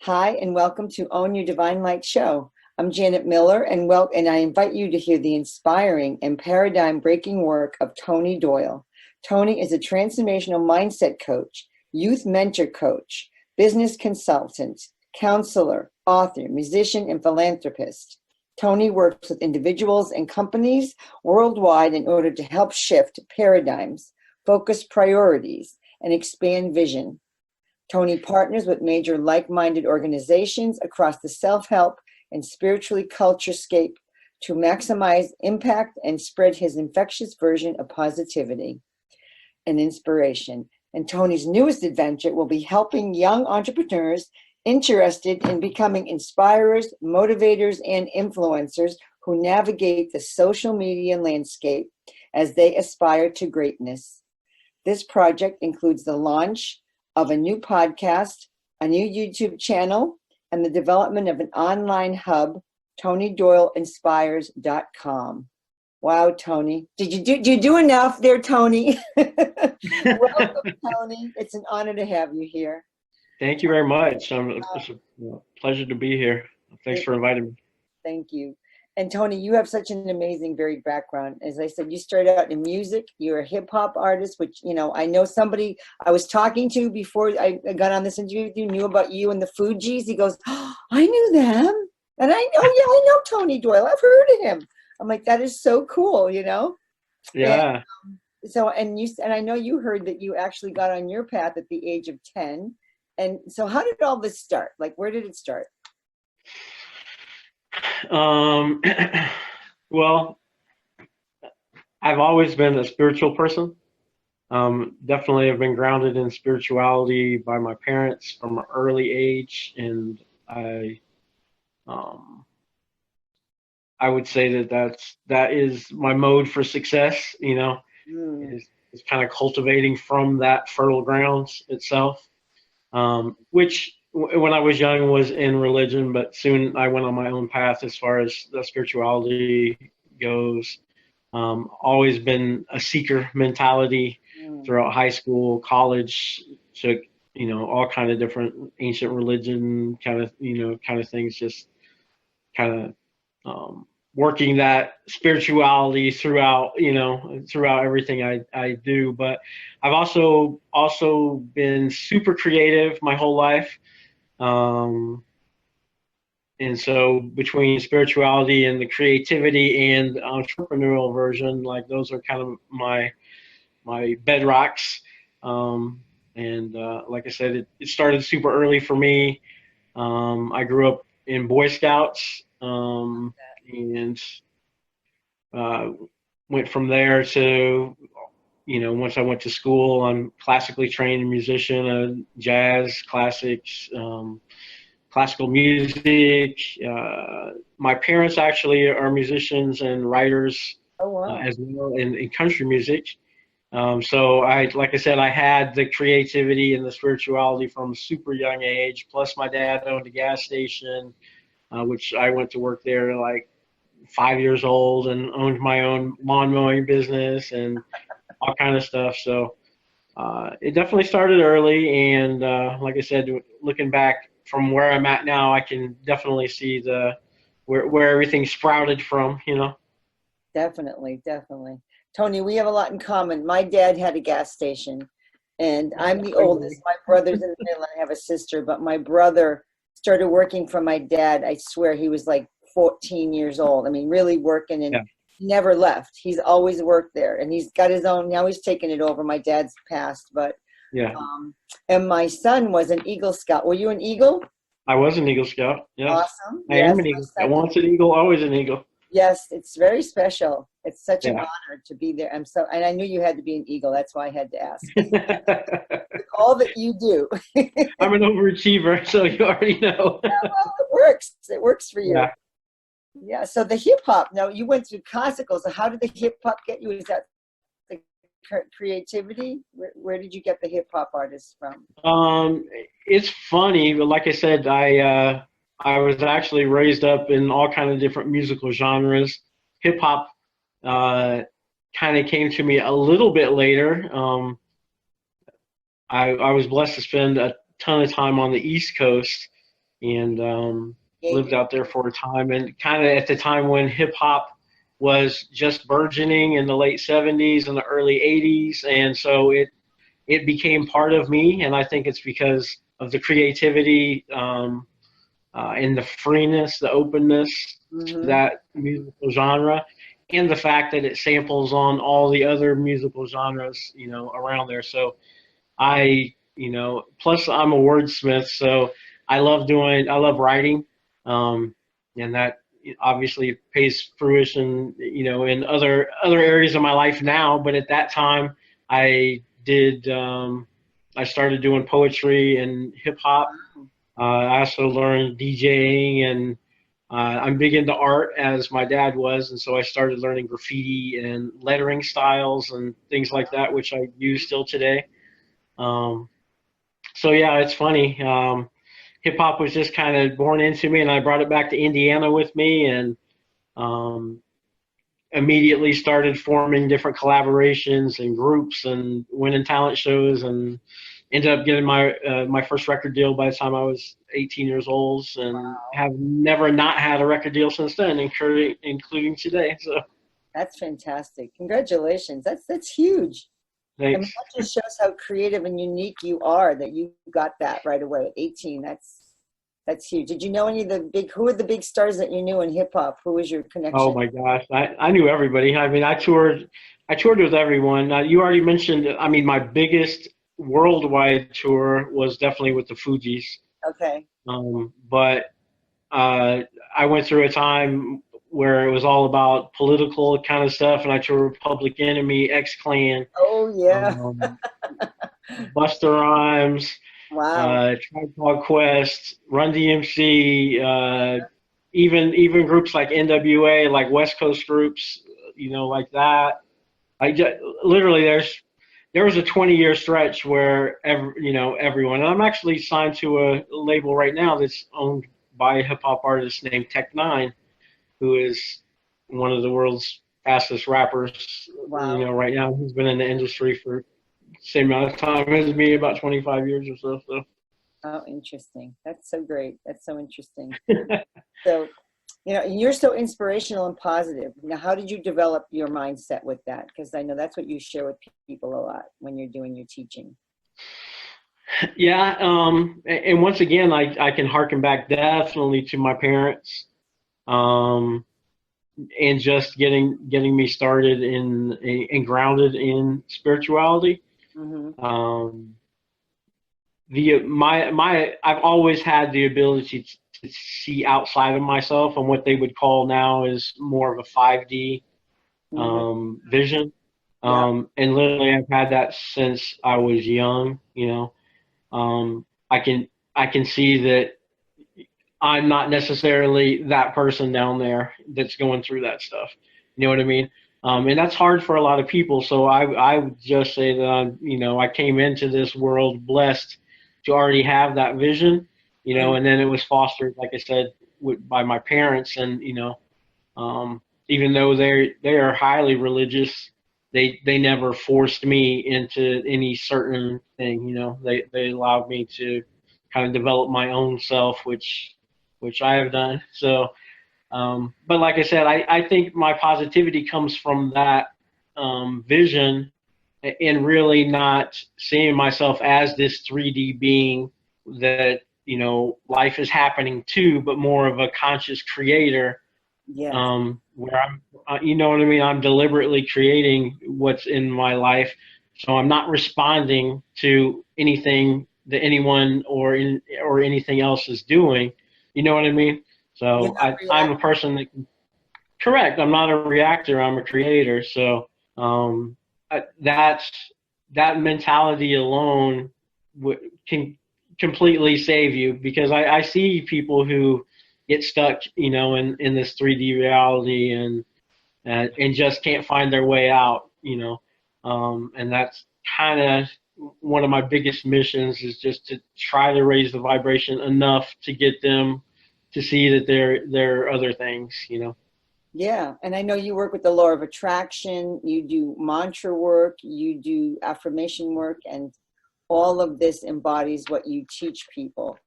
Hi, and welcome to Own Your Divine Light show. I'm Janet Miller, and I invite you to hear the inspiring and paradigm-breaking work of Tony Doyle. Tony is a transformational mindset coach, youth mentor coach, business consultant, counselor, author, musician, and philanthropist. Tony works with individuals and companies worldwide in order to help shift paradigms, focus priorities, and expand vision. Tony partners with major like-minded organizations across the self-help and spiritually culturescape to maximize impact and spread his infectious version of positivity and inspiration. And Tony's newest adventure will be helping young entrepreneurs interested in becoming inspirers, motivators, and influencers who navigate the social media landscape as they aspire to greatness. This project includes the launch of a new podcast, a new YouTube channel, and the development of an online hub, TonyDoyleInspires.com. Wow, Tony. Did you do enough there, Tony? Welcome, Tony. It's an honor to have you here. Thank you very much. It's a pleasure to be here. Thanks for inviting me. Thank you. And Tony, you have such an amazing, varied background. As I said, you started out in music. You're a hip hop artist, which, I know somebody I was talking to before I got on this interview with you knew about you and the Fugees. He goes, oh, I knew them. And I know Tony Doyle. I've heard of him. I'm like, that is so cool, Yeah. And I know you heard that you actually got on your path at the age of 10. And so how did all this start? Like, where did it start? Well, I've always been a spiritual person. Definitely have been grounded in spirituality by my parents from an early age. And I would say that is my mode for success, is kind of cultivating from that fertile grounds itself, which when I was young was in religion, but soon I went on my own path as far as the spirituality goes. Always been a seeker mentality throughout high school, college, took, all kind of different ancient religion kind of things, just kind of working that spirituality throughout everything I do. But I've also been super creative my whole life. And so between spirituality and the creativity and entrepreneurial version, like those are kind of my bedrocks. And like I said, it started super early for me. I grew up in Boy Scouts, and went from there to, once I went to school, I'm classically trained musician, jazz, classics, classical music. My parents actually are musicians and writers. Oh, wow. As well in country music. So like I said, I had the creativity and the spirituality from a super young age. Plus my dad owned a gas station, which I went to work there like 5 years old, and owned my own lawn mowing business and all kind of stuff. So it definitely started early. And like I said, looking back from where I'm at now, I can definitely see where everything sprouted from, Definitely. Tony, we have a lot in common. My dad had a gas station, and I'm the oldest. My brother's in the middle, and I have a sister, but my brother started working for my dad. I swear he was like 14 years old. I mean, really working, and never left. He's always worked there, and he's got his own. Now he's taken it over. My dad's passed, but and my son was an Eagle Scout. Were you an Eagle? I was an Eagle Scout. Yes. Awesome. I am an Eagle Scout. Once an Eagle, always an Eagle. Yes, it's very special. It's such an honor to be there. And I knew you had to be an Eagle. That's why I had to ask. All that you do. I'm an overachiever, so you already know. Yeah, well, it works. It works for you. Yeah. So the hip hop. Now you went through classical. So how did the hip hop get you? Is that the creativity? Where did you get the hip hop artists from? It's funny, but like I said, I was actually raised up in all kinds of different musical genres. Hip hop kind of came to me a little bit later. I was blessed to spend a ton of time on the East Coast, and Yeah, lived out there for a time, and kind of at the time when hip hop was just burgeoning in the late 70s and the early 80s, and so it became part of me, and I think it's because of the creativity and the freeness, the openness to that musical genre, and the fact that it samples on all the other musical genres, around there. So plus I'm a wordsmith, so I love writing, and that obviously pays fruition, in other areas of my life now. But at that time, I did, I started doing poetry and hip hop. I also learned DJing, and I'm big into art as my dad was, and so I started learning graffiti and lettering styles and things like that, which I use still today. Um, so yeah, it's funny. Hip hop was just kind of born into me, and I brought it back to Indiana with me, and um, immediately started forming different collaborations and groups and winning talent shows, and ended up getting my first record deal by the time I was 18 years old, and have never not had a record deal since then, including today. So that's fantastic. Congratulations. That's huge. I mean, thanks. that just shows how creative and unique you are, that you got that right away at 18. That's huge. Did you know who were the big stars that you knew in hip hop? Who was your connection? Oh my gosh, I knew everybody. I mean, I toured with everyone. You already mentioned. I mean, my biggest worldwide tour was definitely with the Fugees. Okay. But I went through a time where it was all about political kind of stuff, and I toured with Public Enemy, X-Clan. Oh yeah. Busta Rhymes. Wow. Tribe Called Quest, Run DMC, even groups like NWA, like West Coast groups, like that. Literally there was a 20-year stretch where everyone. And I'm actually signed to a label right now that's owned by a hip hop artist named Tech9, who is one of the world's fastest rappers. Wow. Right now. He's been in the industry for same amount of time as me, about 25 years or so. Oh, interesting. That's so great. That's so interesting. So, you're so inspirational and positive. Now, how did you develop your mindset with that? Because I know that's what you share with people a lot when you're doing your teaching. Yeah. And once again, I can harken back definitely to my parents, and just getting me started and grounded in spirituality. I've always had the ability to see outside of myself, and what they would call now is more of a 5D vision. And literally I've had that since I was young. I can see that I'm not necessarily that person down there that's going through that stuff. You know what I mean? And that's hard for a lot of people. So I would just say that I came into this world blessed to already have that vision, and then it was fostered, like I said, by my parents. And even though they are highly religious, they never forced me into any certain thing. They allowed me to kind of develop my own self, which I have done. So. But like I said, I think my positivity comes from that vision, and really not seeing myself as this 3D being that, life is happening to, but more of a conscious creator. Yeah. Where you know what I mean? I'm deliberately creating what's in my life. So I'm not responding to anything that anyone or anything else is doing. You know what I mean? So I'm a person that can, correct. I'm not a reactor. I'm a creator. So that mentality alone can completely save you, because I see people who get stuck, in this 3D reality, and just can't find their way out, and that's kind of one of my biggest missions, is just to try to raise the vibration enough to get them to see that there are other things. Yeah. And I know you work with the law of attraction, you do mantra work, you do affirmation work, and all of this embodies what you teach people.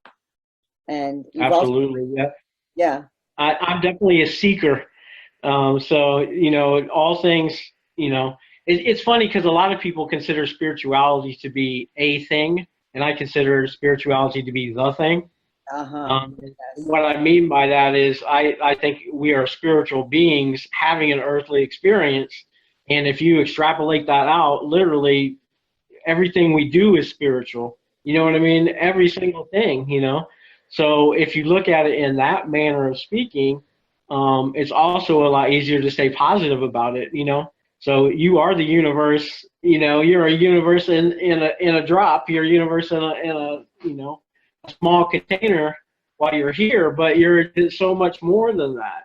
And you've also, Absolutely. Yeah. yeah. I'm definitely a seeker. So, all things, it's funny because a lot of people consider spirituality to be a thing, and I consider spirituality to be the thing. Uh-huh. Yes. What I mean by that is I think we are spiritual beings having an earthly experience. And if you extrapolate that out, literally everything we do is spiritual. You know what I mean? Every single thing. So if you look at it in that manner of speaking, it's also a lot easier to stay positive about it. So you are the universe. You're a universe in a drop. You're a universe in a small container while you're here, but you're so much more than that.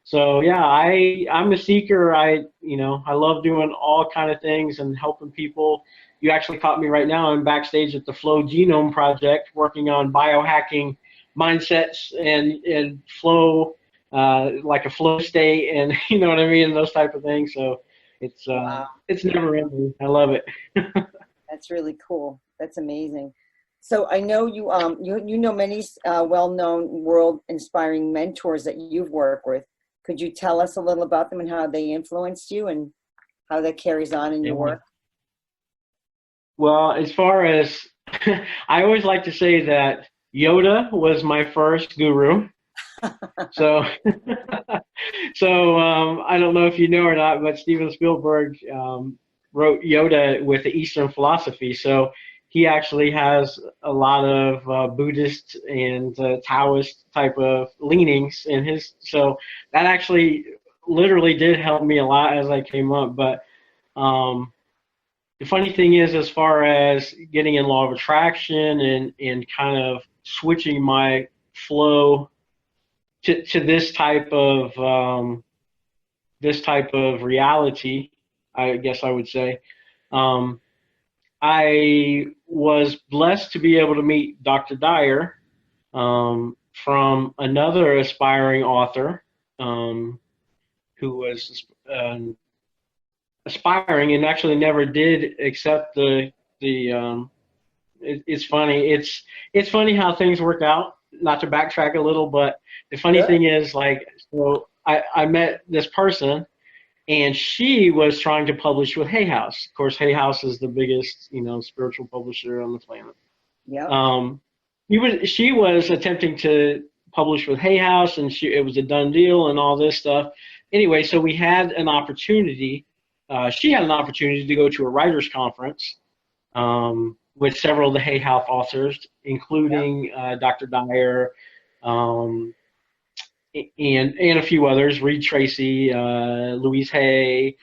So yeah, I'm a seeker. I love doing all kind of things and helping people. You actually caught me right now. I'm backstage at the Flow Genome Project, working on biohacking mindsets and flow, like a flow state, and you know what I mean, those type of things. So Wow. it's never ending. I love it. That's really cool. That's amazing. So I know you know many well-known world-inspiring mentors that you've worked with. Could you tell us a little about them and how they influenced you and how that carries on in your work? Well, as far as I always like to say that Yoda was my first guru. So, I don't know if you know or not, but Steven Spielberg wrote Yoda with the Eastern philosophy. So he actually has a lot of Buddhist and Taoist type of leanings in his. So that actually literally did help me a lot as I came up. But the funny thing is, as far as getting in law of attraction and kind of switching my flow to this type of reality, I guess I would say. I was blessed to be able to meet Dr. Dyer from another aspiring author who was aspiring and actually never did accept it's funny. It's funny how things work out. Not to backtrack a little, but the funny thing is, so I met this person, and she was trying to publish with Hay House. Of course, Hay House is the biggest, spiritual publisher on the planet. Yeah. She was attempting to publish with Hay House, and it was a done deal and all this stuff. Anyway, so we had an opportunity. She had an opportunity to go to a writers' conference with several of the Hay House authors, including Dr. Dyer, and a few others, Reed Tracy, Louise Hay,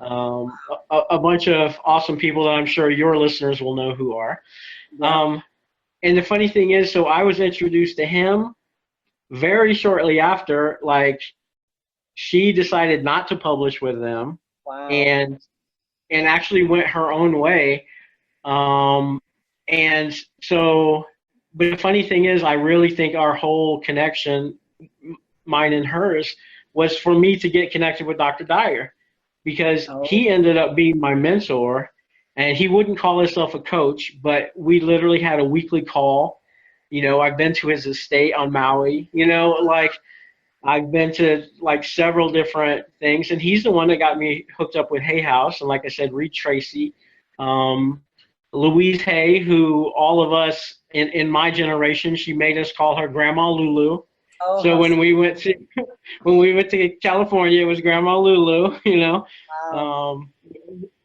a bunch of awesome people that I'm sure your listeners will know who are. Yeah. And the funny thing is, so I was introduced to him very shortly after, she decided not to publish with them. Wow. And actually went her own way. And so, but the funny thing is, I really think our whole connection, mine and hers, was for me to get connected with Dr. Dyer, because he ended up being my mentor, and he wouldn't call himself a coach, but we literally had a weekly call. I've been to his estate on Maui, I've been to several different things, and he's the one that got me hooked up with Hay House. And like I said, Reed Tracy, Louise Hay, who all of us in my generation, she made us call her Grandma Lulu. Oh, so when we went to California, it was Grandma Lulu. Wow.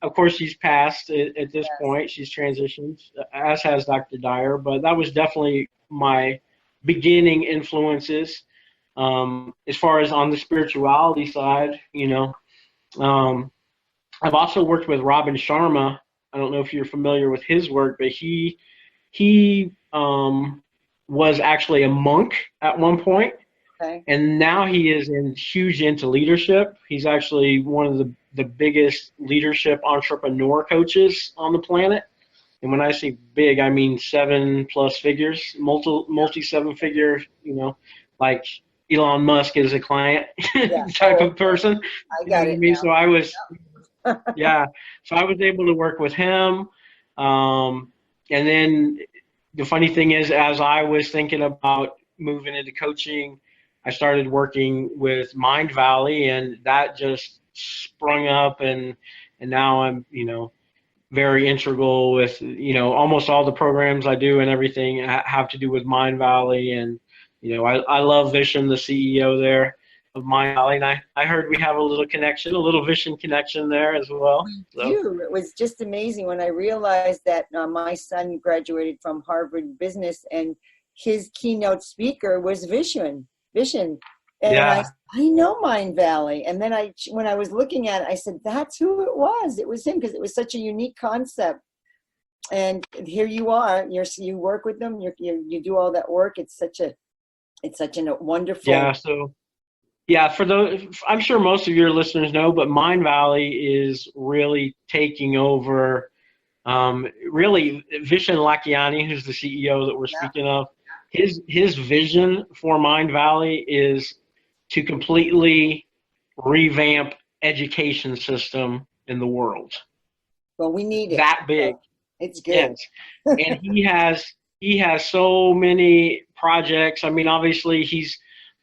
Of course, she's passed at this point. She's transitioned, as has Dr. Dyer. But that was definitely my beginning influences. As far as on the spirituality side, I've also worked with Robin Sharma. I don't know if you're familiar with his work, but he was actually a monk at one point. Okay. And now he is huge into leadership. He's actually one of the biggest leadership entrepreneur coaches on the planet. And when I say big, I mean 7+ figures, multi 7-figure, like Elon Musk is a client type of person. I got it. Now. So I was, so I was able to work with him. And then the funny thing is, as I was thinking about moving into coaching, I started working with Mind Valley, and that just sprung up, and now I'm, very integral with, almost all the programs I do and everything have to do with Mind Valley. And, I love Vishen, the CEO there of Mind Valley. And I heard we have a little connection, a little Vishen connection there as well. So. It was just amazing when I realized that my son graduated from Harvard Business and his keynote speaker was Vishen. And yeah. I know Mind Valley. And then when I was looking at it, I said, that's who it was. It was him, because it was such a unique concept. And here you are. You work with them. You do all that work. It's such a wonderful. Yeah. So, yeah, for those, I'm sure most of your listeners know, but Mind Valley is really taking over. Really, Vishen Lakhiani, who's the CEO that we're speaking of, his vision for Mind Valley is to completely revamp education system in the world. Well, we need it. That big. It's good. Yes. And he has so many projects. I mean, obviously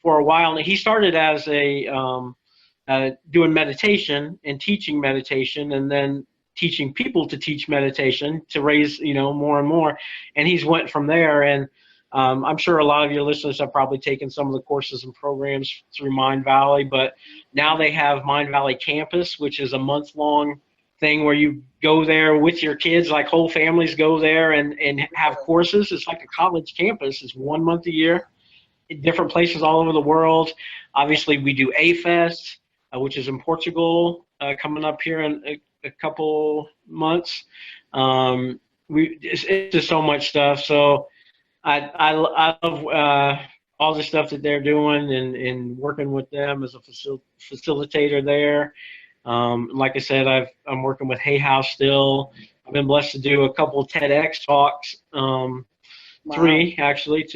for a while, he started as doing meditation and teaching meditation, and then teaching people to teach meditation to raise, more and more. And he's went from there. And I'm sure a lot of your listeners have probably taken some of the courses and programs through Mind Valley, but now they have Mind Valley Campus, which is a month-long thing where you go there with your kids, like whole families go there and have courses. It's like a college campus. It's 1 month a year in different places all over the world. Obviously, we do A-Fest, which is in Portugal, coming up here in a couple months. It's just so much stuff. So I love all the stuff that they're doing and working with them as a facilitator there. Like I said, I'm working with Hay House still. I've been blessed to do a couple of TEDx talks, 3 actually.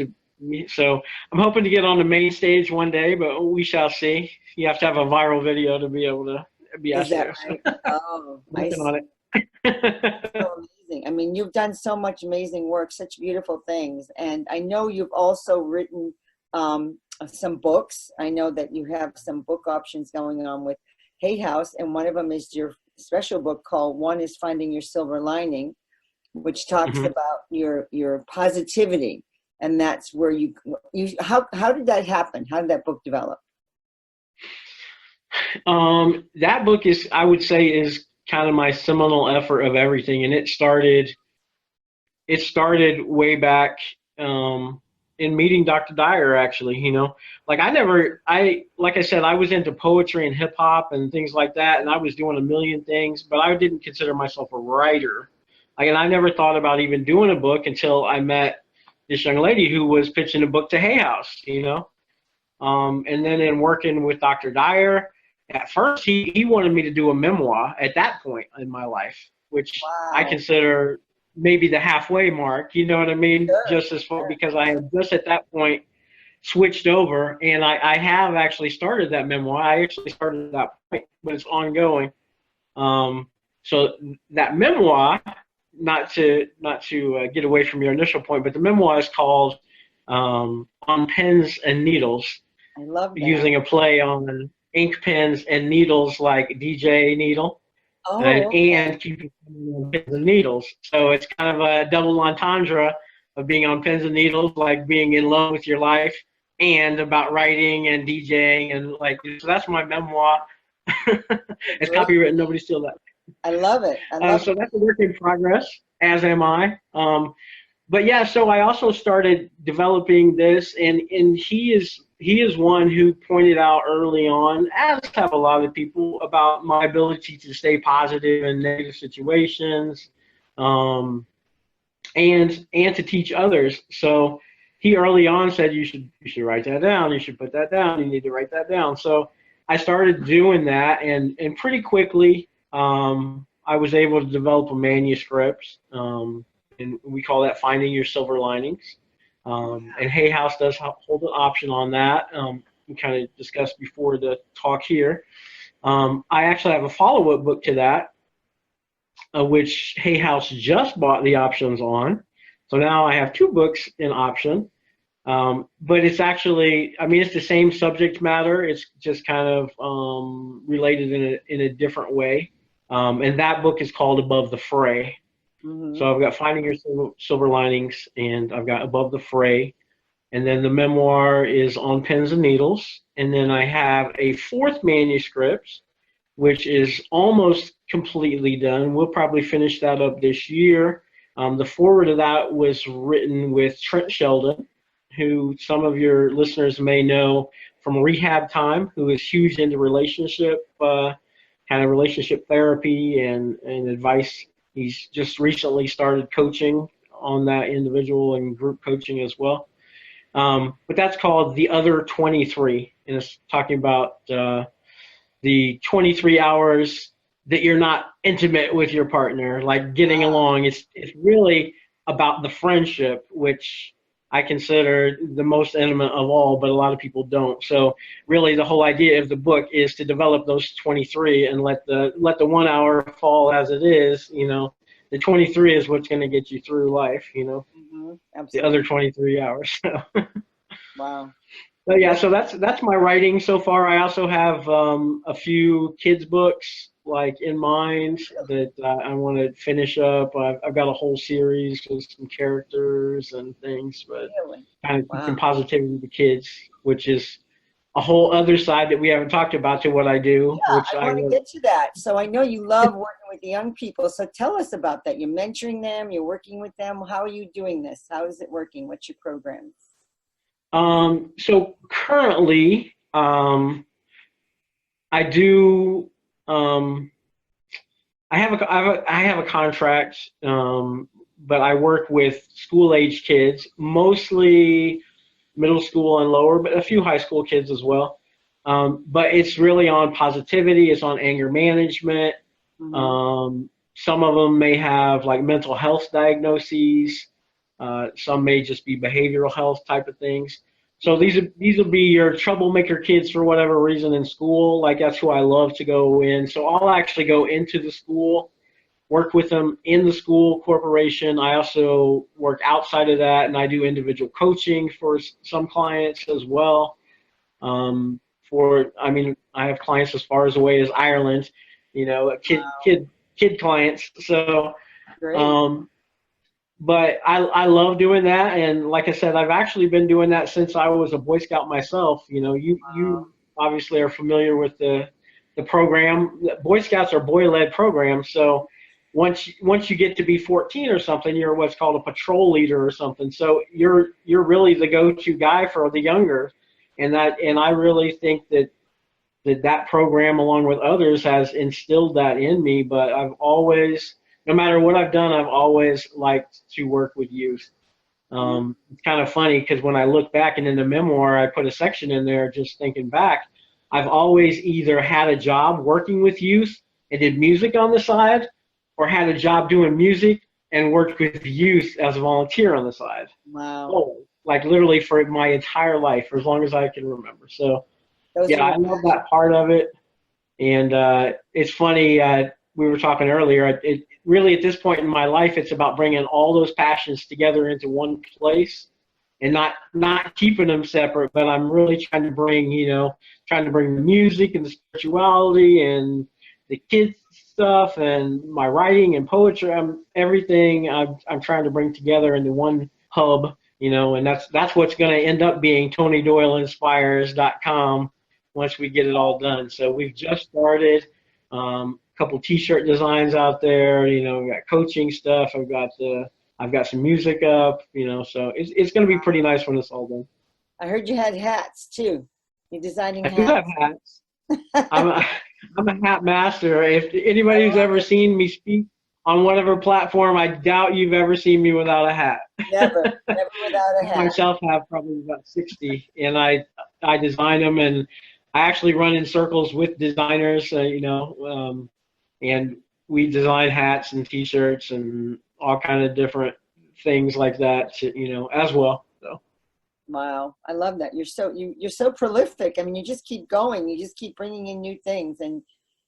So I'm hoping to get on the main stage one day, but we shall see. You have to have a viral video to be able to be out there. Right? Oh, working on it. So amazing. I mean, you've done so much amazing work, such beautiful things. And I know you've also written some books. I know that you have some book options going on with Hay House, and one of them is your special book called One is Finding Your Silver Lining, which talks about your positivity. And that's where how did that happen? How did that book develop? That book I would say is kind of my seminal effort of everything. And it started way back, in meeting Dr. Dyer, actually. Like like I said, I was into poetry and hip hop and things like that. And I was doing a million things, but I didn't consider myself a writer. And I never thought about even doing a book until I met this young lady who was pitching a book to Hay House, and then in working with Dr. Dyer, at first he wanted me to do a memoir at that point in my life, which I consider maybe the halfway mark, you know what I mean? Sure. Just as far, because I had just at that point switched over, and I have actually started that memoir. I actually started at that point, but it's ongoing. So that memoir, not to get away from your initial point, but the memoir is called On Pens and Needles. I love that. Using a play on ink pens and needles, like DJ Needle. And keeping on pens and needles. So it's kind of a double entendre of being on pens and needles, like being in love with your life, and about writing and DJing, and so that's my memoir. It's copywritten. Nobody steal that. I love it. So that's a work in progress, as am I. But yeah, so I also started developing this, and he is one who pointed out early on, as have a lot of people, about my ability to stay positive in negative situations, and to teach others. So he early on said, you should write that down, you should put that down, you need to write that down. So I started doing that, and pretty quickly I was able to develop a manuscript, and we call that Finding Your Silver Linings. And Hay House does hold an option on that. We kind of discussed before the talk here. I actually have a follow-up book to that, which Hay House just bought the options on. So now I have 2 books in option. But it's actually, I mean, it's the same subject matter. It's just kind of related in a different way. And that book is called Above the Fray. Mm-hmm. So I've got Finding Your Silver Linings, and I've got Above the Fray. And then the memoir is On Pins and Needles. And then I have a 4th manuscript, which is almost completely done. We'll probably finish that up this year. The foreword of that was written with Trent Sheldon, who some of your listeners may know from Rehab Time, who is huge into relationship, kind of relationship therapy and advice. He's just recently started coaching on that individual and group coaching as well. But that's called The Other 23, and it's talking about the 23 hours that you're not intimate with your partner, like getting along. It's really about the friendship, which I consider the most intimate of all, but a lot of people don't. So really the whole idea of the book is to develop those 23 and let the 1 hour fall as it is. The 23 is what's going to get you through life, Mm-hmm. the other 23 hours. Wow. But yeah, so that's my writing so far. I also have a few kids books like in mind that I want to finish up. I've got a whole series with some characters and things, but kind of teaching positivity to kids, which is a whole other side that we haven't talked about to what I do. Yeah, which I want to get to that. So I know you love working with the young people. So tell us about that. You're mentoring them. You're working with them. How are you doing this? How is it working? What's your program? So currently, I do. I have a contract, but I work with school age kids, mostly middle school and lower, but a few high school kids as well. But it's really on positivity. It's on anger management. Mm-hmm. Some of them may have like mental health diagnoses. Some may just be behavioral health type of things. So these will be your troublemaker kids for whatever reason in school. Like that's who I love to go in. So I'll actually go into the school, work with them in the school corporation. I also work outside of that, and I do individual coaching for some clients as well. I have clients as far as away as Ireland, kid clients. So. Great. But I love doing that, and like I said, I've actually been doing that since I was a Boy Scout myself. You obviously are familiar with the program. Boy Scouts are boy-led programs, so once you get to be 14 or something, you're what's called a patrol leader or something. So you're really the go-to guy for the younger, and I really think that program, along with others, has instilled that in me. But I've always, no matter what I've done, I've always liked to work with youth. It's kind of funny because when I look back and in the memoir, I put a section in there just thinking back. I've always either had a job working with youth and did music on the side, or had a job doing music and worked with youth as a volunteer on the side. Wow. So, like literally for my entire life, for as long as I can remember. So I love that part of it. And it's funny, we were talking earlier, it really at this point in my life, it's about bringing all those passions together into one place and not keeping them separate, but I'm really trying to bring the music and the spirituality and the kids stuff and my writing and poetry, everything I'm trying to bring together into one hub, and that's what's going to end up being TonyDoyleInspires.com once we get it all done. So we've just started. Couple T-shirt designs out there. We got coaching stuff. I've got some music up. So it's going to be pretty nice when it's all done. I heard you had hats too. You're designing hats. I do have hats. I'm a hat master. If anybody who's ever seen me speak on whatever platform, I doubt you've ever seen me without a hat. Never without a hat. I myself have probably about 60, and I design them, and I actually run in circles with designers, and we design hats and T-shirts and all kind of different things like that, as well. So. Wow, I love that. You're so prolific. I mean, you just keep going. You just keep bringing in new things, and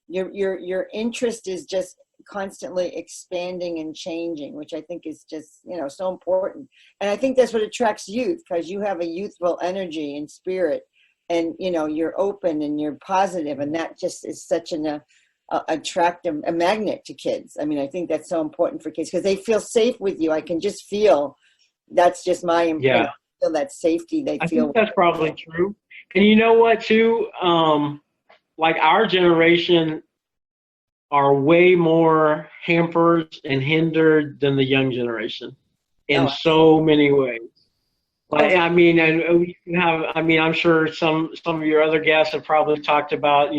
your interest is just constantly expanding and changing, which I think is just, so important. And I think that's what attracts youth, because you have a youthful energy and spirit, and you're open and you're positive, and that just is such an attractive, a magnet to kids. I mean, I think that's so important for kids because they feel safe with you. I can just feel, that's just my impression. Yeah. Feel that safety they I feel. think that's probably true. And you know what, too? Like our generation are way more hampered and hindered than the young generation in so many ways. Like, I mean, and we have, I mean, I'm sure some of your other guests have probably talked about,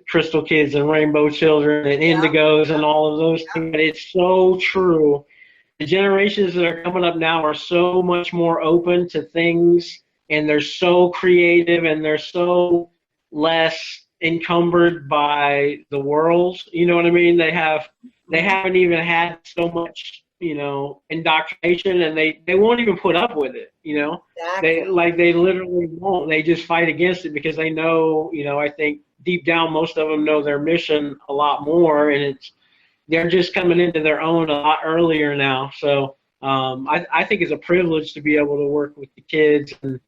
crystal kids and rainbow children and indigos and all of those things. But it's so true. The generations that are coming up now are so much more open to things, and they're so creative, and they're so less encumbered by the world. You know what I mean? They haven't even had so much, indoctrination, and they won't even put up with it. Exactly. They literally won't. They just fight against it because they know, I think deep down most of them know their mission a lot more, and they're just coming into their own a lot earlier now. So I think it's a privilege to be able to work with the kids, and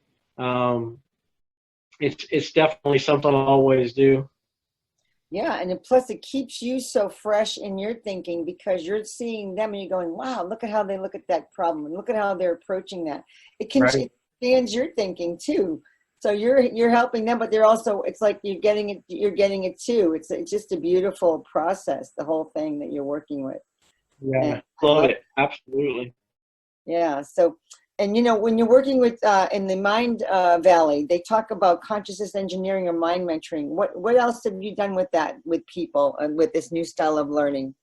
it's definitely something I'll always do. Yeah, and plus it keeps you so fresh in your thinking because you're seeing them and you're going, wow, look at how they look at that problem and look at how they're approaching that. It expands your thinking too. So you're helping them, but they're also, it's like you're getting it too. It's just a beautiful process, the whole thing that you're working with. Yeah, love it. Absolutely. Yeah. So, and when you're working with in the Mind Valley, they talk about consciousness engineering or mind mentoring. What else have you done with that, with people and with this new style of learning?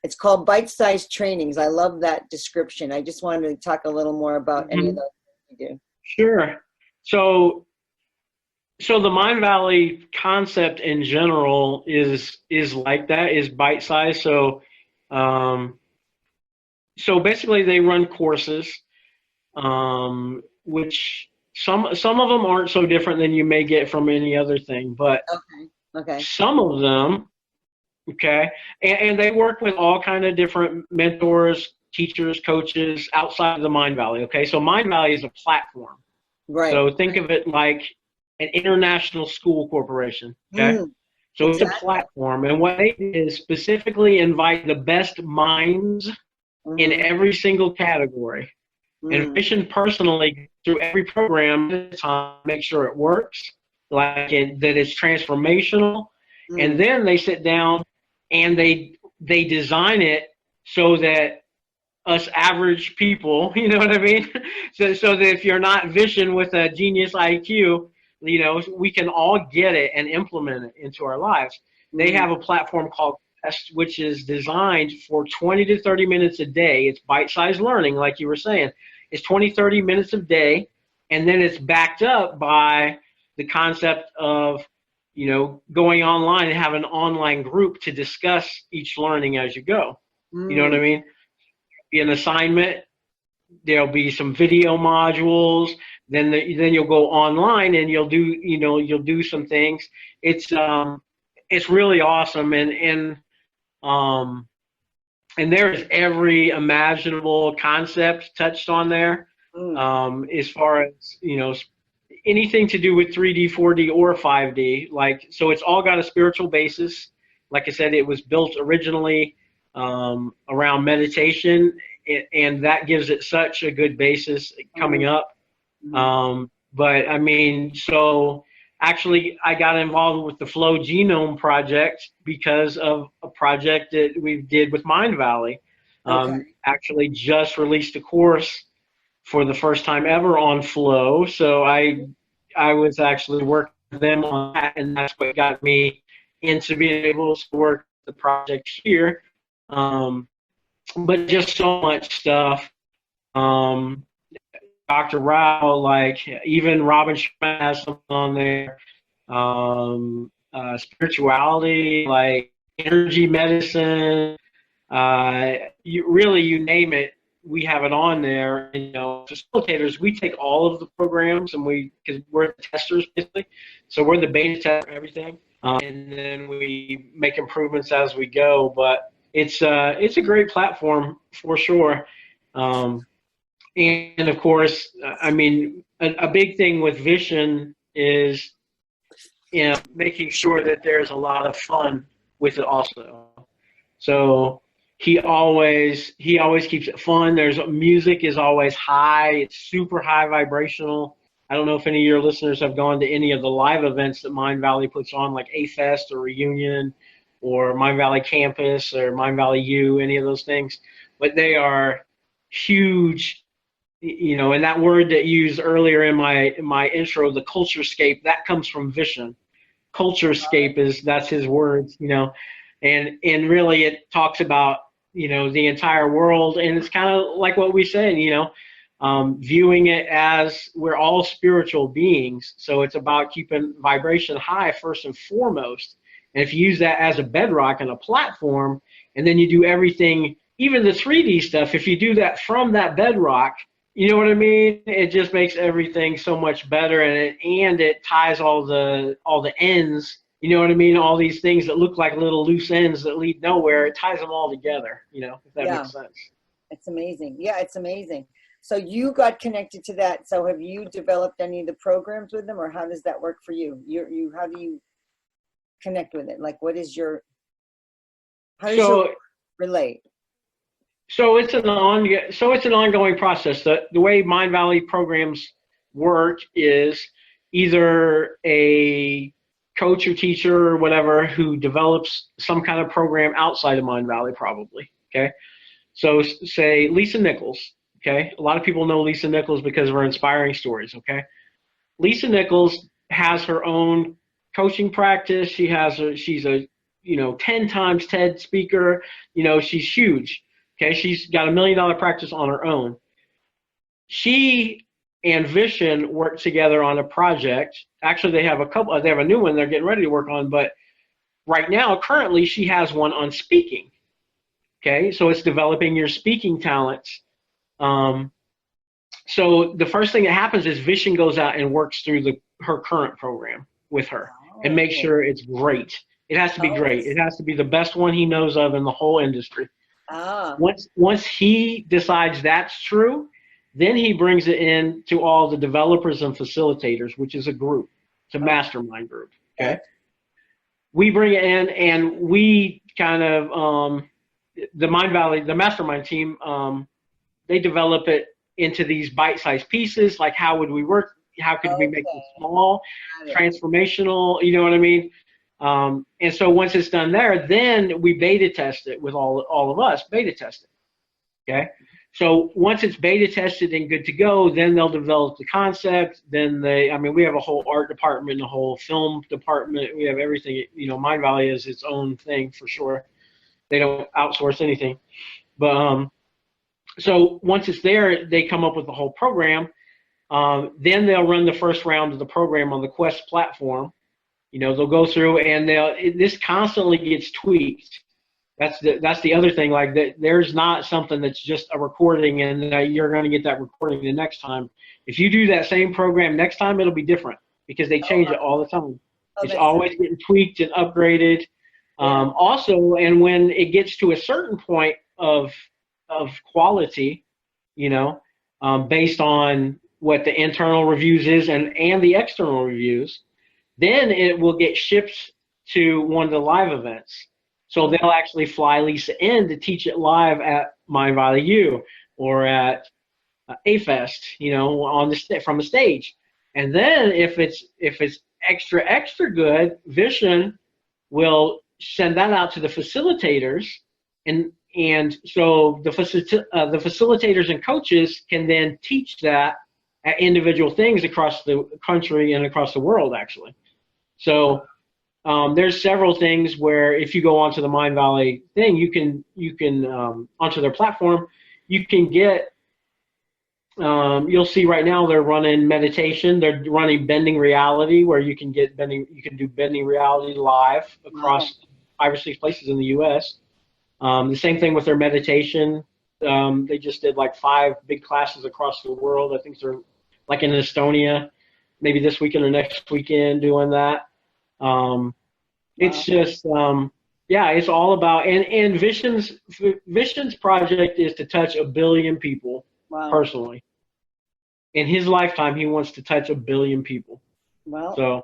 It's called bite-sized trainings. I love that description. I just wanted to talk a little more about any of those things you do. Sure. So the Mind Valley concept in general is like that, is bite-sized. So basically they run courses, which some of them aren't so different than you may get from any other thing, but okay. Some of them, and they work with all kind of different mentors, teachers, coaches outside of the Mind Valley. Okay, so Mind Valley is a platform. Right. So think of it like an international school corporation. Okay. So it's a platform, and what they do is specifically invite the best minds in every single category. And mission personally through every program at a time, make sure it works, that it's transformational. And then they sit down and they design it so that us average people, you know what I mean? So that if you're not vision with a genius IQ, we can all get it and implement it into our lives. They have a platform called Quest, which is designed for 20 to 30 minutes a day. It's bite-sized learning, like you were saying. It's 20, 30 minutes a day, and then it's backed up by the concept of, going online and have an online group to discuss each learning as you go. You know what I mean? Be an assignment. There'll be some video modules. Then you'll go online and you'll do some things. It's really awesome, and there's every imaginable concept touched on there, as far as anything to do with 3D, 4D, or 5D. So it's all got a spiritual basis. Like I said, it was built originally around meditation, and that gives it such a good basis coming up. But I mean, so actually I got involved with the Flow Genome Project because of a project that we did with Mind Valley. Actually just released a course for the first time ever on flow. So I was actually working with them on that, and that's what got me into being able to work the project here. But just so much stuff. Dr. Rao, even Robin Sherman has something on there. Spirituality, energy medicine, you name it, we have it on there. And, facilitators, we take all of the programs, and because we're the testers basically, so we're the beta test for everything. and then we make improvements as we go. But it's a great platform for sure. And of course, I mean, a big thing with Vision is, you know, making sure that there's a lot of fun with it also. So he always keeps it fun. There's music is always high. It's super high vibrational. I don't know if any of your listeners have gone to any of the live events that Mind Valley puts on, like A Fest or Reunion or Mind Valley Campus or Mind Valley U, any of those things. But they are huge, you know, and that word that you used earlier in my intro, the culture scape, that comes from Vision. Culture scape that's his words, you know, and really it talks about, you know, the entire world, and it's kind of like what we said, you know, viewing it as we're all spiritual beings, so it's about keeping vibration high first and foremost. And if you use that as a bedrock and a platform, and then you do everything, even the 3D stuff, if you do that from that bedrock, you know what I mean? It just makes everything so much better, and it ties all the ends. You know what I mean? All these things that look like little loose ends that lead nowhere. It ties them all together. You know, if that makes sense. It's amazing. Yeah, it's amazing. So you got connected to that. So have you developed any of the programs with them, or how does that work for you? You how do you connect with it? Like, what is your? How does you relate? So it's an ongoing process. The way Mind Valley programs work is either a coach or teacher or whatever who develops some kind of program outside of Mind Valley, probably. Okay. So say Lisa Nichols. Okay. A lot of people know Lisa Nichols because of her inspiring stories. Okay. Lisa Nichols has her own coaching practice. She's a, you know, 10 times TED speaker. You know, she's huge. Okay, she's got $1 million practice on her own. She and Vision work together on a project. Actually, they have a new one they're getting ready to work on, but right now, currently, she has one on speaking. Okay, so it's developing your speaking talents. So the first thing that happens is Vision goes out and works through her current program with her and makes sure it's great. It has to be great. It has to be the best one he knows of in the whole industry. Once he decides that's true, then he brings it in to all the developers and facilitators, which is a group. It's a mastermind group. Okay. We bring it in, and we kind of the Mind Valley, the mastermind team, they develop it into these bite-sized pieces. Like, how would we work? How could we make it small, transformational? You know what I mean? And so once it's done there, then we beta test it with all of us, beta test it. Okay. So once it's beta tested and good to go, then they'll develop the concept. Then we have a whole art department, a whole film department. We have everything. You know, Mind Valley is its own thing for sure. They don't outsource anything. But so once it's there, they come up with the whole program. Then they'll run the first round of the program on the Quest platform. You know, they'll go through, and this constantly gets tweaked. That's the other thing. Like, that, there's not something that's just a recording and you're going to get that recording the next time. If you do that same program next time, it'll be different because they change it all the time. It's always getting tweaked and upgraded. Also, and when it gets to a certain point of quality, you know, based on what the internal reviews is and the external reviews, then it will get shipped to one of the live events. So they'll actually fly Lisa in to teach it live at Mind Valley U or at A Fest, you know, from the stage. And then if it's extra good, Vision will send that out to the facilitators, and so the facilitators and coaches can then teach that at individual things across the country and across the world, actually. So there's several things where if you go onto the Mind Valley thing, you can onto their platform, you can get, you'll see right now they're running meditation. They're running bending reality, where you can do bending reality live across 5 or 6 places in the U.S. The same thing with their meditation. They just did like 5 big classes across the world. I think they're like in Estonia, maybe this weekend or next weekend doing that. It's just, yeah, it's all about, and Vision's project is to touch 1 billion people personally. In his lifetime, he wants to touch 1 billion people. Well, so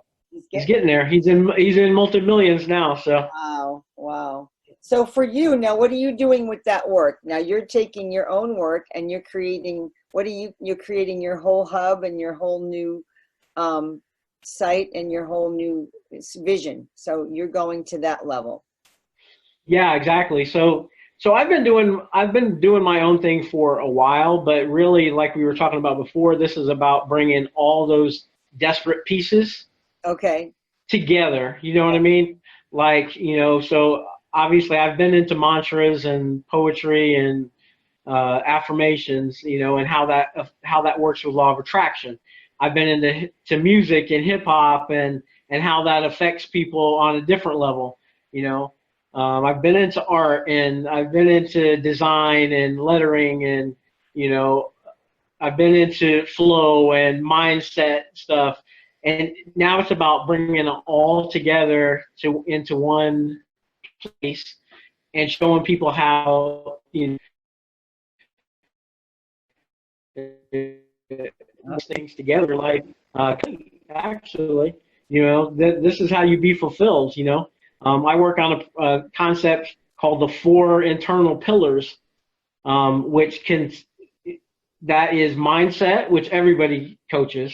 he's getting there. He's in multi-millions now. So wow. So for you now, what are you doing with that work? Now you're taking your own work and you're creating. You're creating your whole hub and your whole new site and your whole new vision. So you're going to that level. Yeah, exactly. So I've been doing my own thing for a while, but really, like we were talking about before, this is about bringing all those desperate pieces together. You know what I mean? Like, so obviously I've been into mantras and poetry and affirmations, and how that works with law of attraction. I've been into music and hip hop and how that affects people on a different level. I've been into art and I've been into design and lettering and I've been into flow and mindset stuff, and now it's about bringing it all together into one place and showing people how things together, like actually, this is how you be fulfilled. I work on a concept called the 4 internal pillars, that is mindset, which everybody coaches.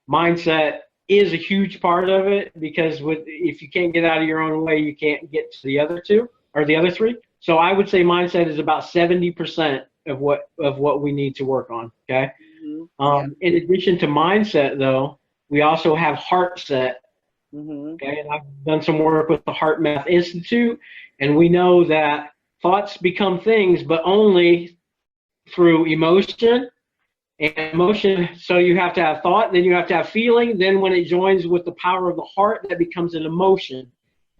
Mindset is a huge part of it, because if you can't get out of your own way, you can't get to the other 2 or the other 3. So I would say mindset is about 70% of what we need to work on. Okay. In addition to mindset, though, we also have heart set. Okay, and I've done some work with the Heart Math Institute, and we know that thoughts become things, but only through emotion. So you have to have thought, then you have to have feeling, then when it joins with the power of the heart, that becomes an emotion.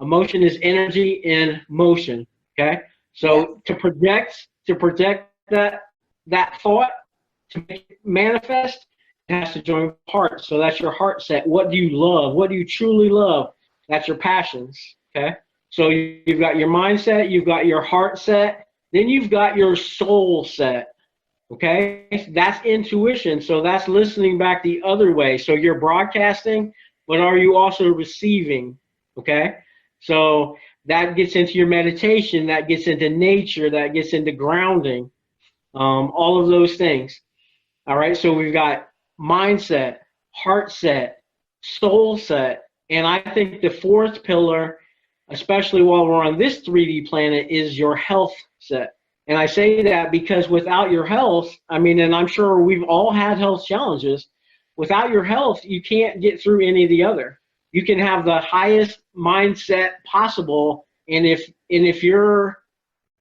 Emotion is energy in motion. Okay, so to project that thought, to make it manifest, it has to join with heart. So that's your heart set. What do you love? What do you truly love? That's your passions. Okay. So you've got your mindset, you've got your heart set, then you've got your soul set. Okay. That's intuition. So that's listening back the other way. So you're broadcasting, but are you also receiving? Okay. So that gets into your meditation, that gets into nature, that gets into grounding, all of those things. All right. So we've got mindset, heart set, soul set, and I think the 4th pillar, especially while we're on this 3D planet, is your health set. And I say that because without your health, and I'm sure we've all had health challenges, without your health, you can't get through any of the other. You can have the highest mindset possible, and if you're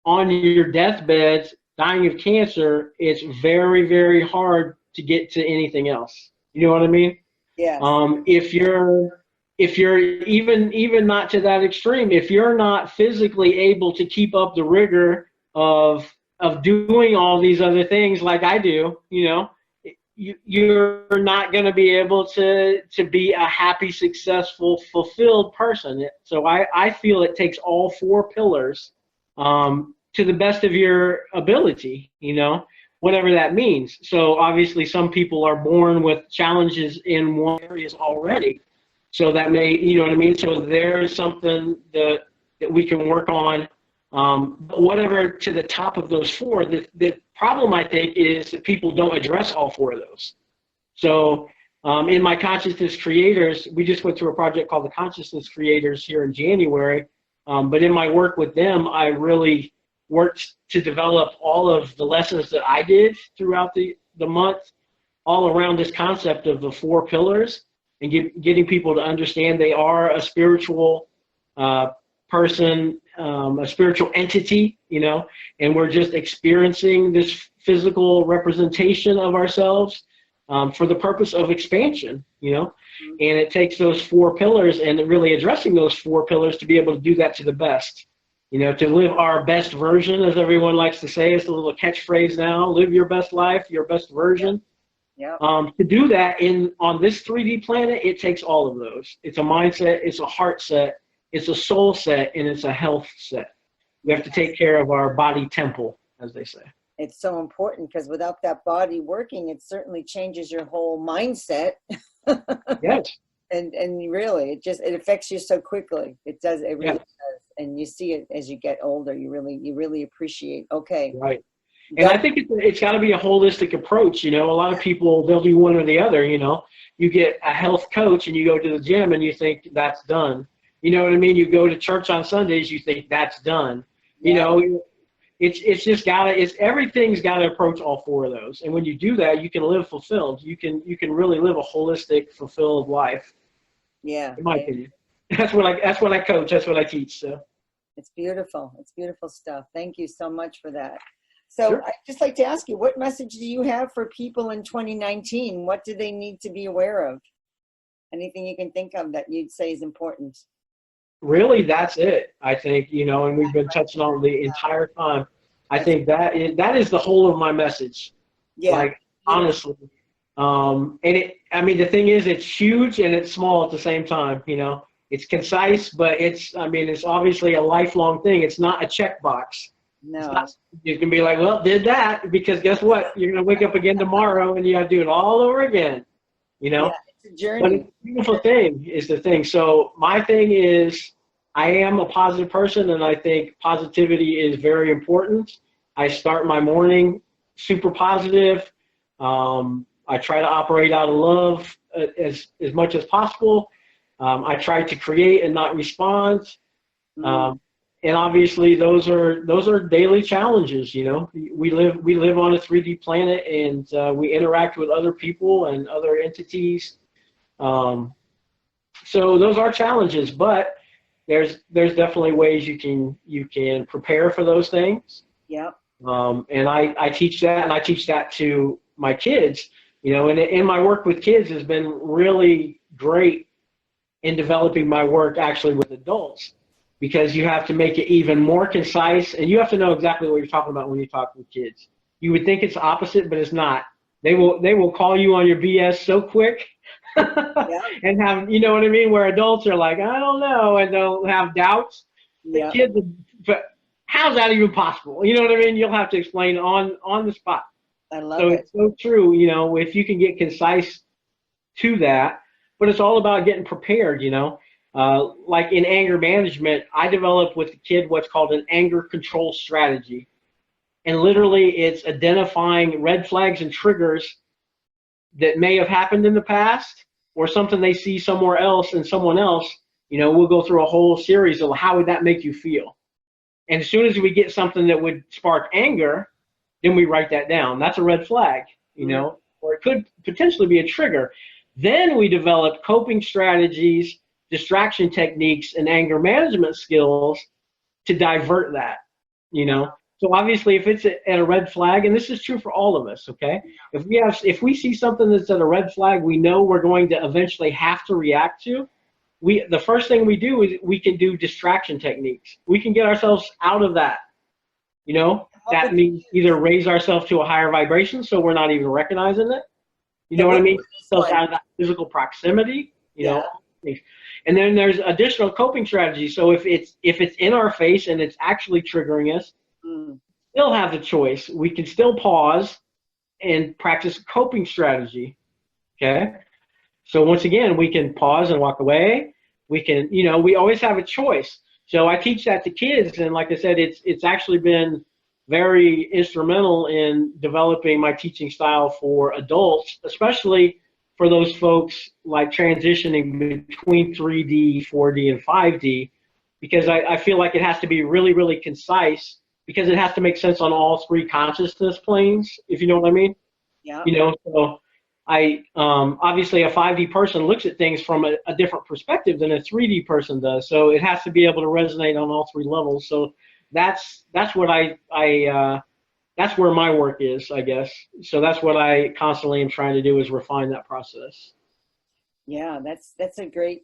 on your deathbed dying of cancer, it's very, very hard to get to anything else. You know what I mean? Yeah. If you're even not to that extreme, if you're not physically able to keep up the rigor of doing all these other things like I do, you're not going to be able to be a happy, successful, fulfilled person. So I feel it takes all 4 pillars to the best of your ability, whatever that means. So obviously some people are born with challenges in one areas already. So that may, So there's something that we can work on. But whatever to the top of those 4, the problem I think is that people don't address all 4 of those. So in my Consciousness Creators, we just went through a project called the Consciousness Creators here in January. But in my work with them, I really worked to develop all of the lessons that I did throughout the month, all around this concept of the 4 pillars, and getting people to understand they are a spiritual person, a spiritual entity, and we're just experiencing this physical representation of ourselves for the purpose of expansion, and it takes those 4 pillars and really addressing those 4 pillars to be able to do that to the best. To live our best version, as everyone likes to say. It's a little catchphrase now. Live your best life, your best version. Yep. To do that on this 3D planet, it takes all of those. It's a mindset, it's a heart set, it's a soul set, and it's a health set. We have to take care of our body temple, as they say. It's so important, because without that body working, it certainly changes your whole mindset. Yes. And really, it affects you so quickly. It does. It really Yes. does. And you see it as you get older. You really appreciate. Okay. Right. And I think it's got to be a holistic approach. You know, a lot of people, they'll do one or the other. You know, you get a health coach and you go to the gym and you think that's done. You know what I mean? You go to church on Sundays, you think that's done. You know, it's just everything's got to approach all four of those. And when you do that, you can live fulfilled. You can really live a holistic, fulfilled life. Yeah. In my opinion, that's what I coach. That's what I teach. So it's beautiful. It's beautiful stuff. Thank you so much for that. So sure. I'd just like to ask you, what message do you have for people in 2019? What do they need to be aware of? Anything you can think of that you'd say is important? Really, that's it. I think, you know, and we've been touching on the entire time. I think that is the whole of my message. Yeah. Like, honestly. And the thing is, it's huge and it's small at the same time, you know. It's concise, but it's obviously a lifelong thing. It's not a checkbox. No. You can be like, well, did that, because guess what? You're going to wake up again tomorrow and you have to do it all over again, you know? Yeah, it's a journey. But it's a beautiful thing is the thing. So my thing is, I am a positive person, and I think positivity is very important. I start my morning super positive. I try to operate out of love as much as possible. I try to create and not respond. And obviously, those are daily challenges. You know, we live on a 3D planet, and we interact with other people and other entities. So those are challenges, but there's definitely ways you can prepare for those things. Yeah. And I teach that, and I teach that to my kids. You know, and in my work with kids has been really great in developing my work actually with adults, because you have to make it even more concise, and you have to know exactly what you're talking about when you talk with kids. You would think it's opposite, but it's not. They will call you on your BS so quick. Yeah. And have, you know what I mean, where adults are like, I don't know, and they'll have doubts. Yeah. The kids, but how's that even possible? You know what I mean? You'll have to explain on the spot. I love it. It's so true, you know, if you can get concise to that, but it's all about getting prepared, you know. Like in anger management, I developed with the kid what's called an anger control strategy. And literally it's identifying red flags and triggers that may have happened in the past, or something they see somewhere else and someone else. You know, we'll go through a whole series of how would that make you feel? And as soon as we get something that would spark anger, then we write that down. That's a red flag, you know, or it could potentially be a trigger. Then we develop coping strategies, distraction techniques, and anger management skills to divert that, you know. So obviously if it's at a red flag, and this is true for all of us, okay? If we see something that's at a red flag, we know we're going to eventually have to react to. The first thing we do is we can do distraction techniques. We can get ourselves out of that, you know. That means either raise ourselves to a higher vibration so we're not even recognizing it. You know what I mean? So out of that physical proximity, you know. And then there's additional coping strategies. So if it's in our face and it's actually triggering us, still have the choice. We can still pause and practice a coping strategy. Okay? So once again, we can pause and walk away. We can, you know, we always have a choice. So I teach that to kids, and like I said, it's actually been very instrumental in developing my teaching style for adults, especially for those folks like transitioning between 3D, 4D, and 5D, because I feel like it has to be really, really concise, because it has to make sense on all three consciousness planes, if you know what I mean. Yeah. You know, so obviously a 5D person looks at things from a different perspective than a 3D person does. So it has to be able to resonate on all three levels. So that's what that's where my work is, I guess. So that's what I constantly am trying to do, is refine that process. Yeah, that's great.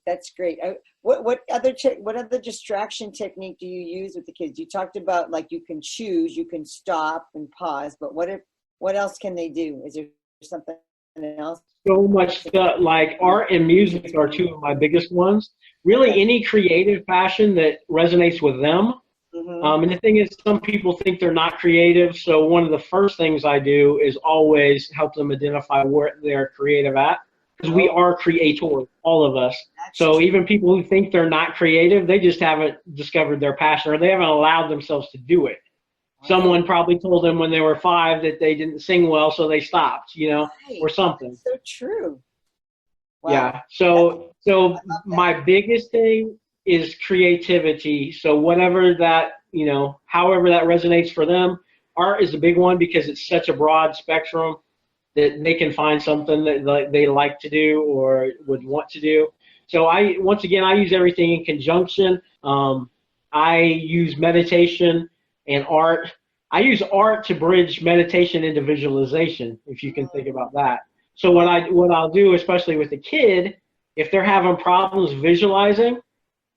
What other distraction technique do you use with the kids? You talked about, like, you can choose, you can stop and pause, but what else can they do? Is there something else? So much stuff, like art and music are two of my biggest ones. Really, Okay. any creative passion that resonates with them. Mm-hmm. And the thing is, some people think they're not creative. So one of the first things I do is always help them identify where they're creative at, because we Oh, are creators, all of us. that's So true. even people who think they're not creative, they just haven't discovered their passion, or they haven't allowed themselves to do it. Right. Someone probably told them when they were 5 that they didn't sing well, so they stopped, Right. or something. So true. Wow. Yeah. That's, So I love that. my biggest thing is creativity. So whatever that, however that resonates for them, art is a big one because it's such a broad spectrum that they can find something that they like to do or would want to do. So once again, I use everything in conjunction. I use meditation and art. I use art to bridge meditation into visualization, if you can think about that. So Wow. what I'll do, especially with a kid, if they're having problems visualizing,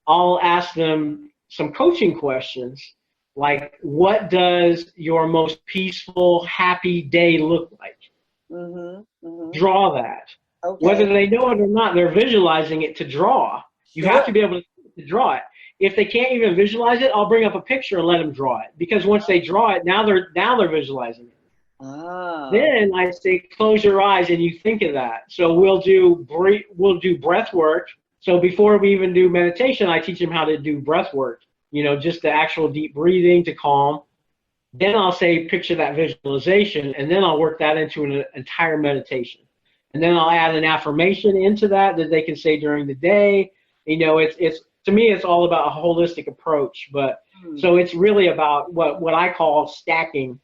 I'll ask them some coaching questions, like, what does your most peaceful, happy day look like? Mm-hmm. Mm-hmm. Draw that. Whether Okay. they know it or not, they're visualizing it to draw. You have Sure. to be able to draw it. If they can't even visualize it, I'll bring up a picture and let them draw it. Because once they draw it, now they're visualizing it. Ah. Then I say, close your eyes and you think of that. So we'll do breath work. So before we even do meditation, I teach them how to do breath work. Just the actual deep breathing to calm. Then I'll say, picture that visualization, and then I'll work that into an entire meditation. And then I'll add an affirmation into that they can say during the day. It's to me, it's all about a holistic approach. But Hmm. so it's really about what I call stacking.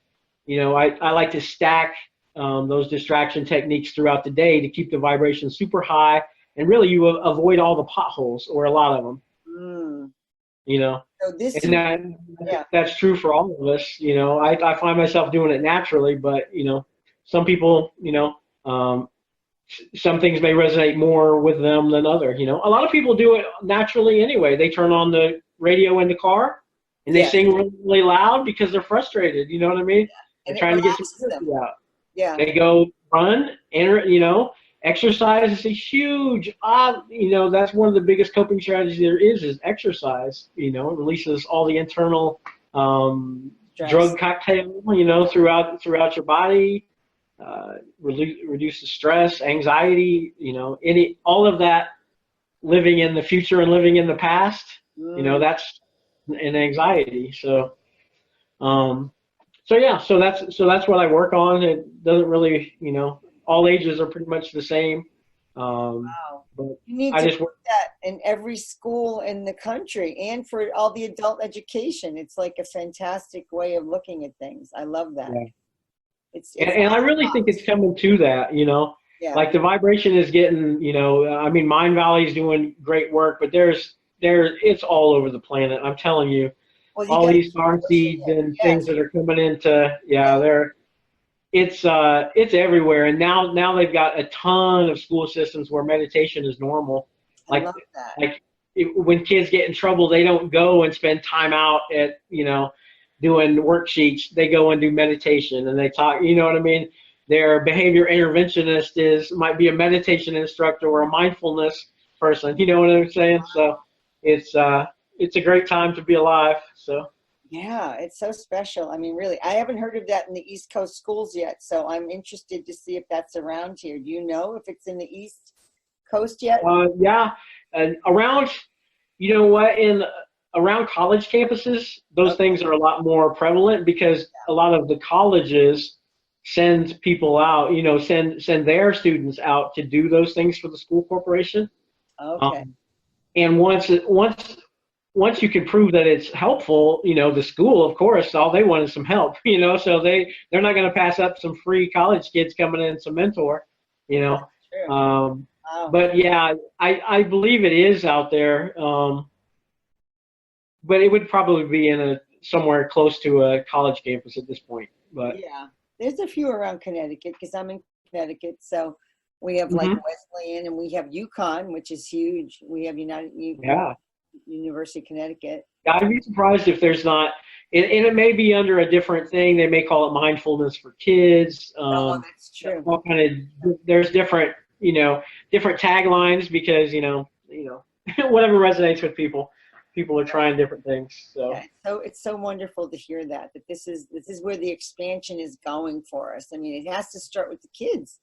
I like to stack those distraction techniques throughout the day to keep the vibration super high, and really you avoid all the potholes, or a lot of them. Mm. You know, So this and you, that yeah. that's true for all of us. I find myself doing it naturally, but some people, some things may resonate more with them than other. A lot of people do it naturally anyway. They turn on the radio in the car and they Yeah. sing really, really loud because they're frustrated. You know what I mean? They're And it trying to get some relaxes them. energy out. Yeah. They go run, and exercise is a huge. That's one of the biggest coping strategies there is exercise. It releases all the internal Stress. drug cocktail. Throughout your body. Reduces stress, anxiety. All of that. Living in the future and living in the past. Mm. That's an anxiety. Um, so that's what I work on. It doesn't really, all ages are pretty much the same. Wow. But You need I to just put work. that in every school in the country and for all the adult education. It's like a fantastic way of looking at things. I love that. Yeah. It's And I out of the really think it's box. coming to that, Yeah. like the vibration is getting, I mean, Mind Valley is doing great work, but it's all over the planet. I'm telling you, Well, you all got to these keep star pushing seeds it. and things Yes. that are coming into, Yeah. it's everywhere. And now they've got a ton of school systems where meditation is normal. I Like love that. when kids get in trouble, they don't go and spend time out at doing worksheets. They go and do meditation and they talk. You know what I mean? Their behavior interventionist might be a meditation instructor or a mindfulness person. You know what I'm saying? So it's a great time to be alive. So. Yeah, it's so special. I mean, really, I haven't heard of that in the East Coast schools yet, so I'm interested to see if that's around here. Do you know if it's in the East Coast yet? Yeah, and around, you know what, in around college campuses, those Okay. things are a lot more prevalent because a lot of the colleges send people out, send their students out to do those things for the school corporation. Okay. Um, and once you can prove that it's helpful, the school, of course, all they want is some help, so they're not going to pass up some free college kids coming in, some mentor, you That's know. true. Wow. But yeah, I believe it is out there. But it would probably be in somewhere close to a college campus at this point. But Yeah. There's a few around Connecticut because I'm in Connecticut, so we have like mhm, Wesleyan and we have UConn, which is huge. We have yeah, University of Connecticut. I'd be surprised if there's not, and it may be under a different thing. They may call it mindfulness for kids. That's true. All kind of, there's different, different taglines because, whatever resonates with people. People are trying different things. So. Yeah, so it's so wonderful to hear that this is where the expansion is going for us. I mean, it has to start with the kids.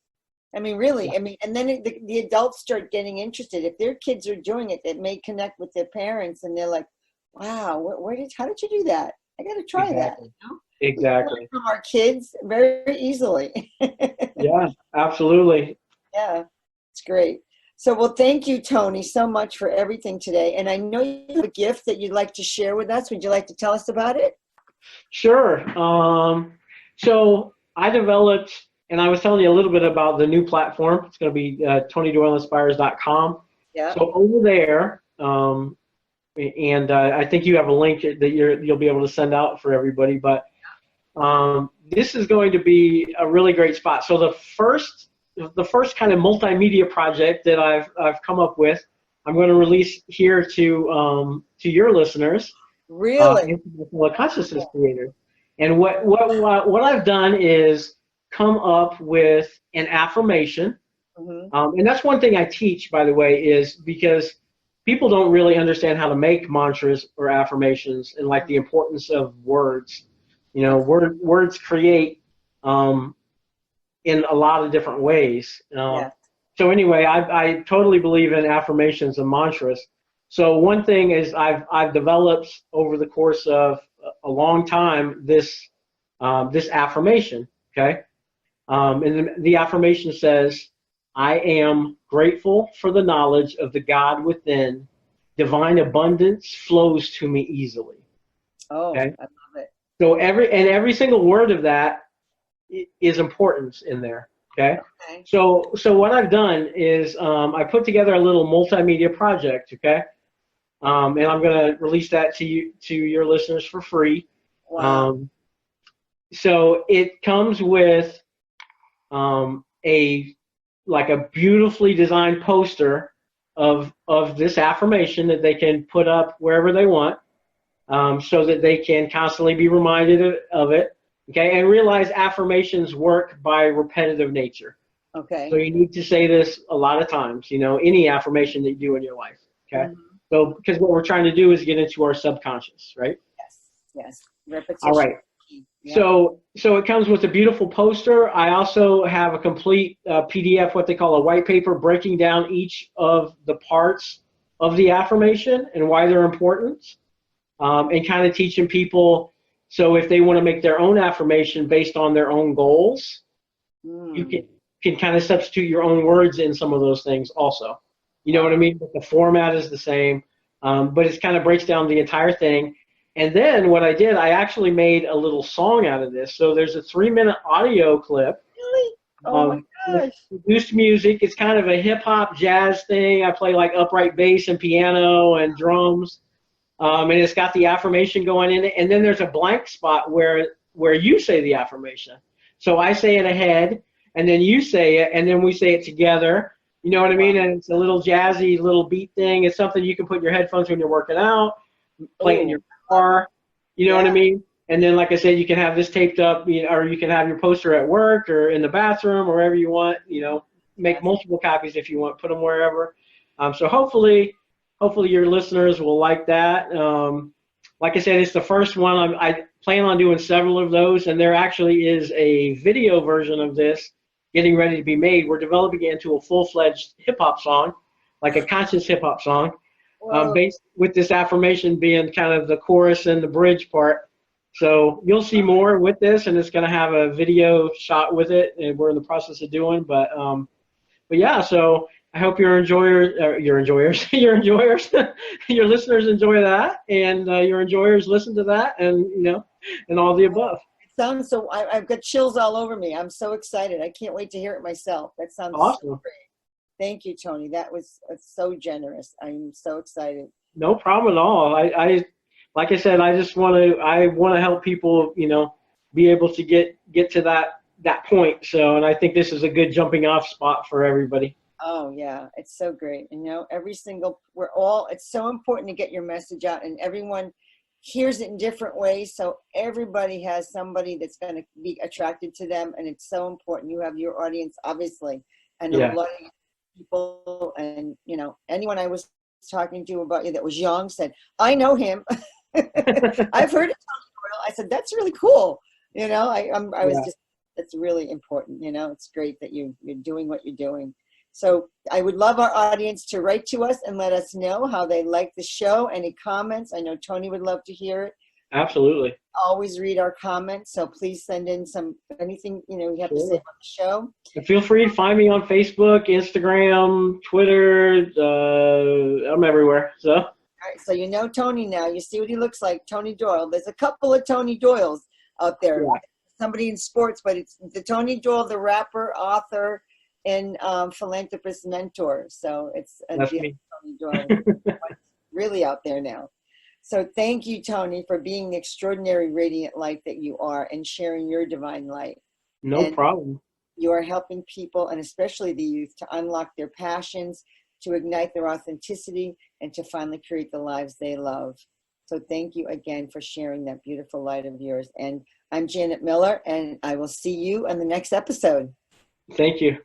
I mean, really, I mean, and then the adults start getting interested. If their kids are doing it, it may connect with their parents, and they're like, "Wow, how did you do that? I got to try that." Exactly. From our kids, very easily. Yeah, absolutely. Yeah, it's great. So, well, thank you, Tony, so much for everything today. And I know you have a gift that you'd like to share with us. Would you like to tell us about it? Sure. So I developed, and I was telling you a little bit about the new platform. It's going to be TonyDoyleInspires.com. Yeah. So over there, and I think you have a link that you'll be able to send out for everybody. But this is going to be a really great spot. So the first kind of multimedia project that I've come up with, I'm going to release here to your listeners. Really? International consciousness creators. And what I've done is come up with an affirmation. Mm-hmm. And that's one thing I teach, by the way, is because people don't really understand how to make mantras or affirmations and like the importance of words. Words create in a lot of different ways. So anyway, I totally believe in affirmations and mantras. So one thing is I've developed over the course of a long time this affirmation. Okay, and the affirmation says, "I am grateful for the knowledge of the God within. Divine abundance flows to me easily." Oh, okay? I love it. So every single word of that is important in there. Okay. So what I've done is I put together a little multimedia project. Okay. And I'm going to release that to your listeners for free. Wow. So it comes with a beautifully designed poster of this affirmation that they can put up wherever they want, so that they can constantly be reminded of it. Okay, and realize affirmations work by repetitive nature. Okay. So you need to say this a lot of times, any affirmation that you do in your life. Okay. Mm-hmm. So because what we're trying to do is get into our subconscious, right? Yes. Repetition. All right. Yeah. So it comes with a beautiful poster. I also have a complete PDF, what they call a white paper, breaking down each of the parts of the affirmation and why they're important, and kind of teaching people. So if they want to make their own affirmation based on their own goals, you can kind of substitute your own words in some of those things also. You know what I mean? But the format is the same, but it kind of breaks down the entire thing. And then what I did, I actually made a little song out of this. So there's a 3-minute audio clip. Really? Oh my gosh. Produced music. It's kind of a hip-hop jazz thing. I play like upright bass and piano and drums. And it's got the affirmation going in it. And then there's a blank spot where you say the affirmation. So I say it ahead, and then you say it, and then we say it together. You know what I mean? And it's a little jazzy little beat thing. It's something you can put in your headphones when you're working out, play it in your car. You know what I mean? And then, like I said, you can have this taped up, or you can have your poster at work or in the bathroom or wherever you want. Make multiple copies if you want, put them wherever. So hopefully your listeners will like that. Like I said, it's the first one. I plan on doing several of those, and there actually is a video version of this getting ready to be made. We're developing it into a full-fledged hip-hop song, like a conscious hip-hop song, based with this affirmation being kind of the chorus and the bridge part. So you'll see more with this, and it's going to have a video shot with it, and we're in the process of doing. But yeah, so I hope your listeners enjoy that, and your enjoyers listen to that, and and all the above. It sounds so. I've got chills all over me. I'm so excited. I can't wait to hear it myself. That sounds awesome. So great. Thank you, Tony. That was so generous. I'm so excited. No problem at all. I like I said, I want to help people, be able to get to that point. So, and I think this is a good jumping off spot for everybody. Oh yeah, it's so great. And, you know, it's so important to get your message out, and everyone hears it in different ways. So everybody has somebody that's going to be attracted to them. And it's so important. You have your audience, obviously, and a Yeah. lot of people, and, you know, anyone I was talking to about you that was young said, I know him. I've heard of Tony Doyle. I said, that's really cool. You know, I was Yeah. just, it's really important. You know, it's great that you're doing what you're doing. So I would love our audience to write to us and let us know how they like the show. Any comments? I know Tony would love to hear it. Absolutely. Always read our comments. So please send in anything, you know, you have to say Sure. about the show. And feel free to find me on Facebook, Instagram, Twitter. I'm everywhere. So. All right, so you know Tony now. You see what he looks like, Tony Doyle. There's a couple of Tony Doyles out there. Yeah. Somebody in sports, but it's the Tony Doyle, the rapper, author, and philanthropist mentor. So it's That's the me. Tony Doyle really out there now. So thank you, Tony, for being the extraordinary radiant light that you are and sharing your divine light. No problem. You are helping people, and especially the youth, to unlock their passions, to ignite their authenticity, and to finally create the lives they love. So thank you again for sharing that beautiful light of yours. And I'm Janet Miller, and I will see you on the next episode. Thank you.